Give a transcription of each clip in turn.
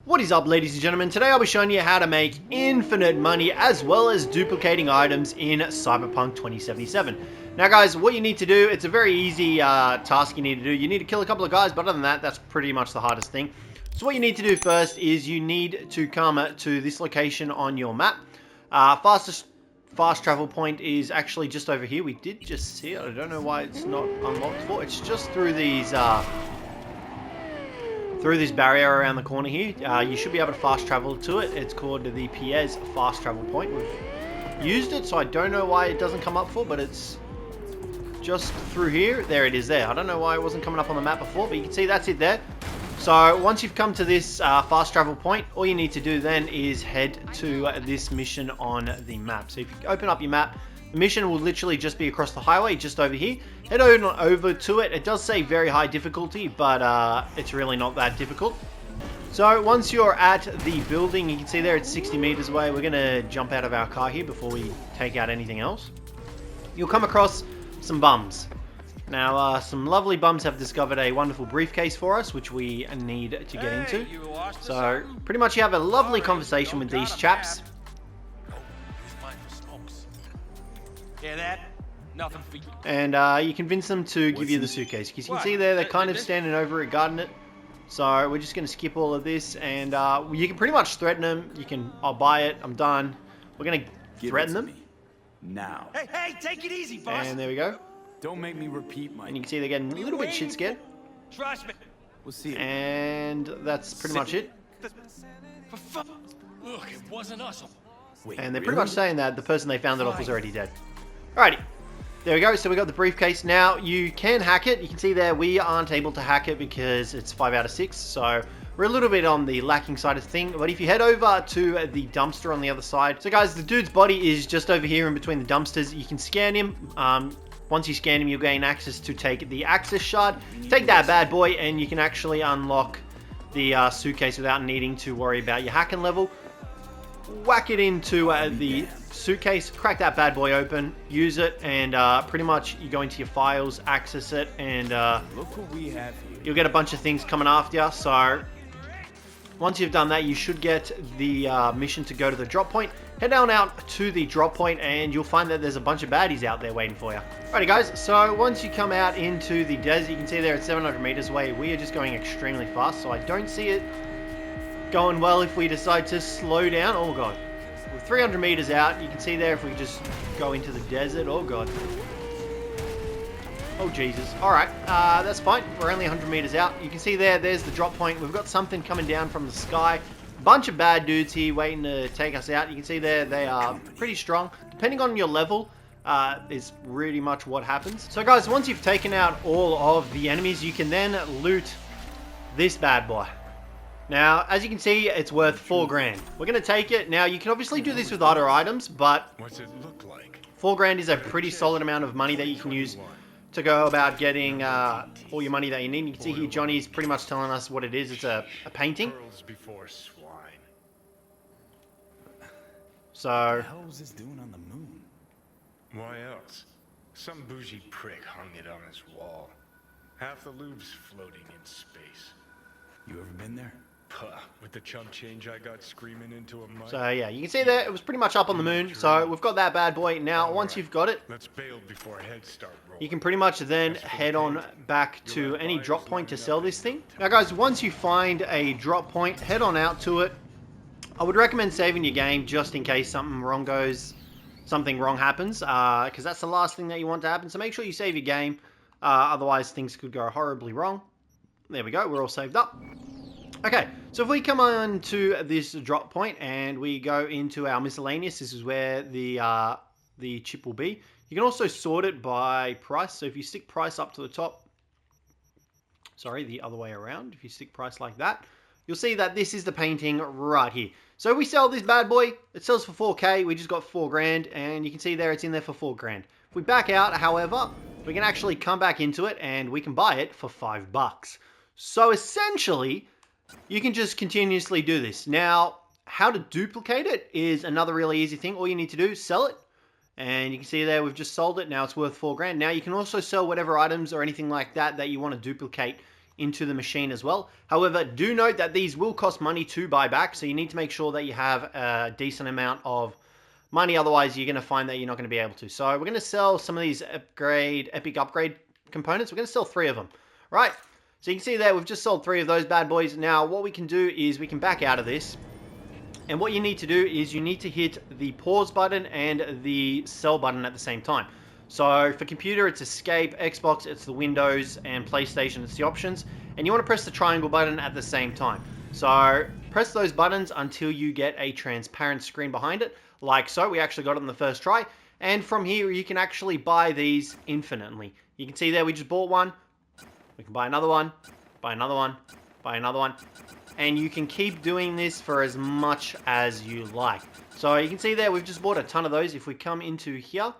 What is up, ladies and gentlemen? Today I'll be showing you how to make infinite money as well as duplicating items in Cyberpunk 2077. Now guys, what you need to do, it's a very easy task you need to do. You need to kill a couple of guys, but other than that, that's pretty much the hardest thing. So what you need to do first is you need to come to this location on your map. Fast travel point is actually just over here. We did just see it. I don't know why it's not unlocked for. It's just through these... through this barrier around the corner here. You should be able to fast travel to it. It's called the Cjthecheesedj fast travel point. We've used it, so I don't know why it doesn't come up for, but it's just through here. There it is there. I don't know why it wasn't coming up on the map before, but you can see that's it there. So once you've come to this fast travel point, all you need to do then is head to this mission on the map. So if you open up your map, the mission will literally just be across the highway, just over here. Head over to it. It does say very high difficulty, but it's really not that difficult. So once you're at the building, you can see there it's 60 meters away. We're going to jump out of our car here before we take out anything else. You'll come across some bums. Now, some lovely bums have discovered a wonderful briefcase for us, which we need to get into. So pretty much you have a lovely conversation with these chaps. Hear that? Nothing for you. And you convince them to give you the suitcase. Because you can see there, they're kind of standing over it, guarding it. So we're just going to skip all of this. And you can pretty much threaten them. You can, I'll buy it, I'm done. We're going to threaten them. Now. Hey, take it easy, boss. And there we go. Don't make me repeat my... And you can see they're getting a little bit shit scared. Trust me. We'll see. And that's pretty much it. Look, it wasn't us. Wait, and they're pretty much saying that the person they found it off was already dead. Alrighty, there we go. So we got the briefcase. Now you can hack it. You can see there we aren't able to hack it because it's 5 out of 6. So we're a little bit on the lacking side of the thing. But if you head over to the dumpster on the other side. So guys, the dude's body is just over here in between the dumpsters. You can scan him. Once you scan him, you'll gain access to take the access shard. Take that bad boy and you can actually unlock the suitcase without needing to worry about your hacking level. Whack it into the suitcase, crack that bad boy open, use it, and pretty much you go into your files, access it, and look what we have here. You'll get a bunch of things coming after you. So once you've done that, you should get the mission to go to the drop point. Head down out to the drop point and you'll find that there's a bunch of baddies out there waiting for you. Alrighty guys, so once you come out into the desert, you can see there it's 700 meters away. We are just going extremely fast, so I don't see it going well if we decide to slow down. Oh god. We're 300 meters out. You can see there if we just go into the desert. Oh god. Oh Jesus. Alright, that's fine. We're only 100 meters out. You can see there's the drop point. We've got something coming down from the sky. Bunch of bad dudes here waiting to take us out. You can see there they are pretty strong. Depending on your level, is really much what happens. So guys, once you've taken out all of the enemies, you can then loot this bad boy. Now, as you can see, it's worth 4 grand. We're going to take it. Now, you can obviously do this with other items, but what's it look like? 4 grand is a pretty solid amount of money that you can use to go about getting all your money that you need. You can see here, Johnny's pretty much telling us what it is. It's a painting. Pearls before swine. So, What the hell was this doing on the moon? Why else? Some bougie prick hung it on his wall. Half the lube's floating in space. You ever been there? Puh, with the chump change I got screaming into a mic. So yeah, you can see there, it was pretty much up on the moon. So we've got that bad boy. Now, once you've got it, let's bail before heads start rolling. you can pretty much then head on back to any drop point to sell this thing. Now guys, once you find a drop point, head on out to it. I would recommend saving your game just in case something wrong happens, because that's the last thing that you want to happen. So make sure you save your game, otherwise things could go horribly wrong. There we go, we're all saved up. Okay, so if we come on to this drop point and we go into our miscellaneous, this is where the chip will be. You can also sort it by price. So if you stick price up to the top, sorry, the other way around. If you stick price like that, you'll see that this is the painting right here. So we sell this bad boy, it sells for 4k, we just got 4 grand, and you can see there it's in there for 4 grand. If we back out, however, we can actually come back into it and we can buy it for $5. So essentially, you can just continuously do this. Now, how to duplicate it is another really easy thing. All you need to do is sell it. And you can see there, we've just sold it. Now it's worth 4 grand. Now you can also sell whatever items or anything like that that you want to duplicate into the machine as well. However, do note that these will cost money to buy back, so you need to make sure that you have a decent amount of money, otherwise you're going to find that you're not going to be able to. So we're going to sell some of these epic upgrade components. We're going to sell 3 of them, right? So you can see there, we've just sold 3 of those bad boys. Now, what we can do is we can back out of this. And what you need to do is you need to hit the pause button and the sell button at the same time. So for computer, it's escape, Xbox, it's the Windows, and PlayStation, it's the options. And you want to press the triangle button at the same time. So press those buttons until you get a transparent screen behind it, like so. We actually got it on the first try. And from here, you can actually buy these infinitely. You can see there, we just bought one. We can buy another one, buy another one, buy another one. And you can keep doing this for as much as you like. So you can see there, we've just bought a ton of those. If we come into here,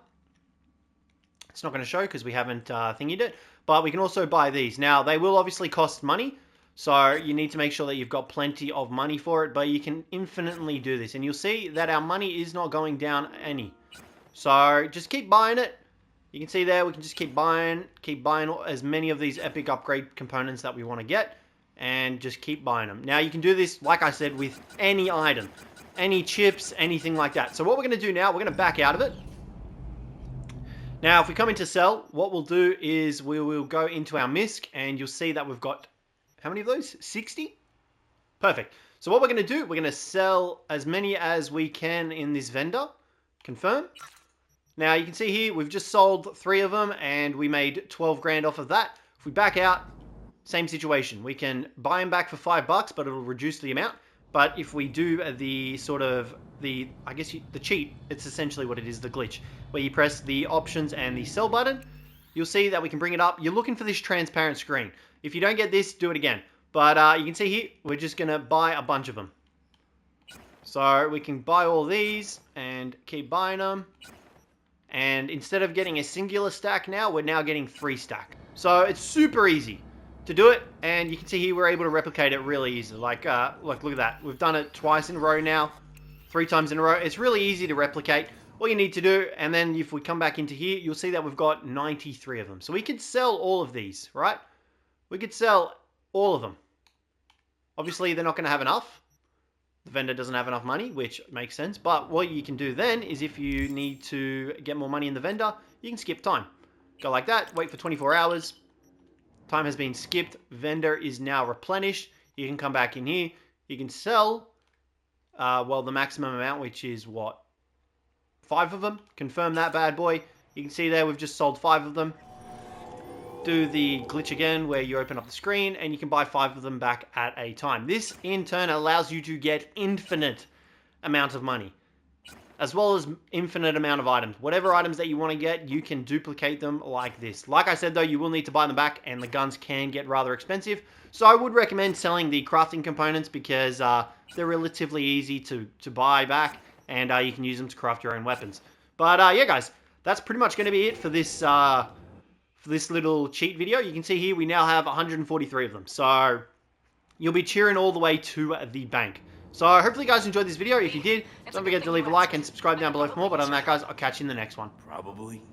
it's not going to show because we haven't thingied it. But we can also buy these. Now, they will obviously cost money. So you need to make sure that you've got plenty of money for it. But you can infinitely do this. And you'll see that our money is not going down any. So just keep buying it. You can see there, we can just keep buying as many of these epic upgrade components that we want to get, and just keep buying them. Now, you can do this, like I said, with any item, any chips, anything like that. So what we're going to do now, we're going to back out of it. Now, if we come into sell, what we'll do is we will go into our Misc, and you'll see that we've got, how many of those? 60? Perfect. So what we're going to do, we're going to sell as many as we can in this vendor. Confirm. Now, you can see here, we've just sold 3 of them, and we made 12 grand off of that. If we back out, same situation. We can buy them back for $5, but it'll reduce the amount. But if we do the sort of, the cheat, it's essentially what it is, the glitch, where you press the options and the sell button, you'll see that we can bring it up. You're looking for this transparent screen. If you don't get this, do it again. But you can see here, we're just going to buy a bunch of them. So we can buy all these and keep buying them. And instead of getting a singular stack now, we're now getting 3 stack. So it's super easy to do it. And you can see here, we're able to replicate it really easily. Like, look at that. We've done it twice in a row now. 3 times in a row. It's really easy to replicate. All you need to do, and then if we come back into here, you'll see that we've got 93 of them. So we could sell all of these, right? We could sell all of them. Obviously, they're not going to have enough. The vendor doesn't have enough money, which makes sense. But what you can do then is if you need to get more money in the vendor, you can skip time. Go like that, wait for 24 hours. Time has been skipped. Vendor is now replenished. You can come back in here. You can sell, well, the maximum amount, which is what? 5 of them. Confirm that bad boy. You can see there we've just sold 5 of them. Do the glitch again where you open up the screen and you can buy 5 of them back at a time. This in turn allows you to get infinite amount of money, as well as infinite amount of items. Whatever items that you want to get, you can duplicate them like this. Like I said though, you will need to buy them back, and the guns can get rather expensive. So I would recommend selling the crafting components because they're relatively easy to buy back, and you can use them to craft your own weapons. But yeah guys, that's pretty much going to be it for this little cheat video. You can see here we now have 143 of them. So you'll be cheering all the way to the bank. So hopefully you guys enjoyed this video. If you did, don't forget to leave a like and subscribe down below for more. But other than that guys, I'll catch you in the next one. Probably.